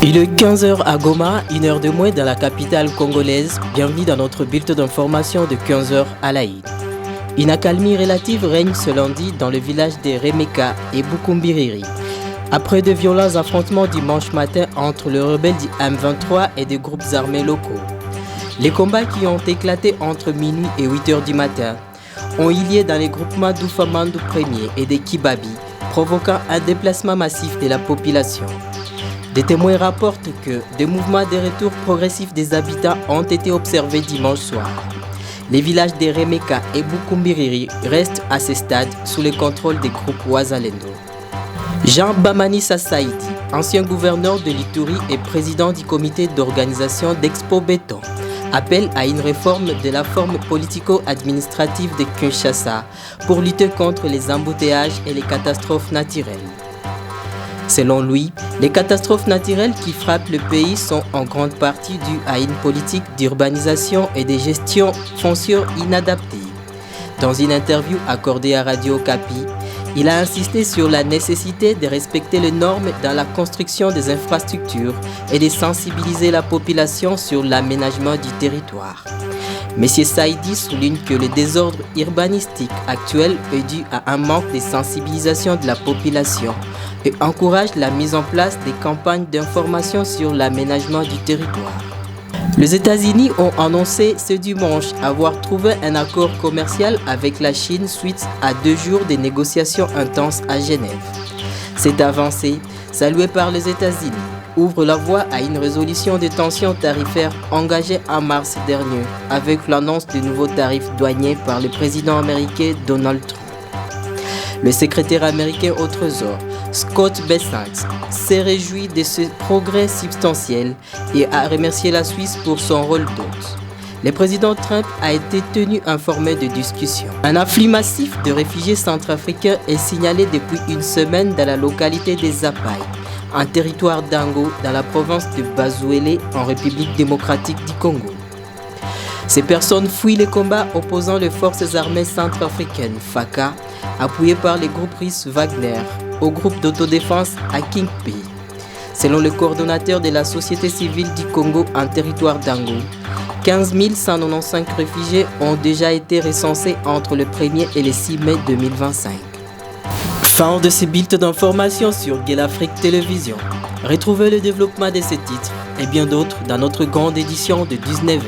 Il est 15h à Goma, 1h de moins dans la capitale congolaise. Bienvenue dans notre bulletin d'information de 15h à l'Aïd. Une accalmie relative règne ce lundi dans le village de Remeka et Bukumbiriri. Après de violents affrontements dimanche matin entre les rebelles du M23 et des groupes armés locaux. Les combats qui ont éclaté entre minuit et 8h du matin ont eu lieu dans les groupements d'Oufamandu 1er et des Kibabi, provoquant un déplacement massif de la population. Des témoins rapportent que des mouvements de retour progressif des habitants ont été observés dimanche soir. Les villages de Remeka et Bukumbiriri restent à ce stade sous le contrôle des groupes Wazalendo. Jean Bamani Sasaidi, ancien gouverneur de l'Ituri et président du comité d'organisation d'Expo Béton, appelle à une réforme de la forme politico-administrative de Kinshasa pour lutter contre les embouteillages et les catastrophes naturelles. Selon lui, les catastrophes naturelles qui frappent le pays sont en grande partie dues à une politique d'urbanisation et de gestion foncière inadaptée. Dans une interview accordée à Radio Okapi, il a insisté sur la nécessité de respecter les normes dans la construction des infrastructures et de sensibiliser la population sur l'aménagement du territoire. M. Saidi souligne que le désordre urbanistique actuel est dû à un manque de sensibilisation de la population et encourage la mise en place des campagnes d'information sur l'aménagement du territoire. Les États-Unis ont annoncé ce dimanche avoir trouvé un accord commercial avec la Chine suite à 2 jours de négociations intenses à Genève. Cette avancée, saluée par les États-Unis, ouvre la voie à une résolution des tensions tarifaires engagées en mars dernier avec l'annonce de nouveaux tarifs douaniers par le président américain Donald Trump. Le secrétaire américain au Trésor, Scott Bessent, s'est réjoui de ce progrès substantiel et a remercié la Suisse pour son rôle d'hôte. Le président Trump a été tenu informé de discussions. Un afflux massif de réfugiés centrafricains est signalé depuis une semaine dans la localité des Zapai, un territoire d'Ango dans la province de Bazuele en République démocratique du Congo. Ces personnes fuient les combats opposant les forces armées centrafricaines FACA, appuyées par les groupes russes Wagner, au groupe d'autodéfense à Kingpé. Selon le coordonnateur de la société civile du Congo en territoire d'Ango, 15 195 réfugiés ont déjà été recensés entre le 1er et le 6 mai 2025. Fin de ce bulletin d'information sur Gueule Afrique Télévision. Retrouvez le développement de ces titres et bien d'autres dans notre grande édition de 19h.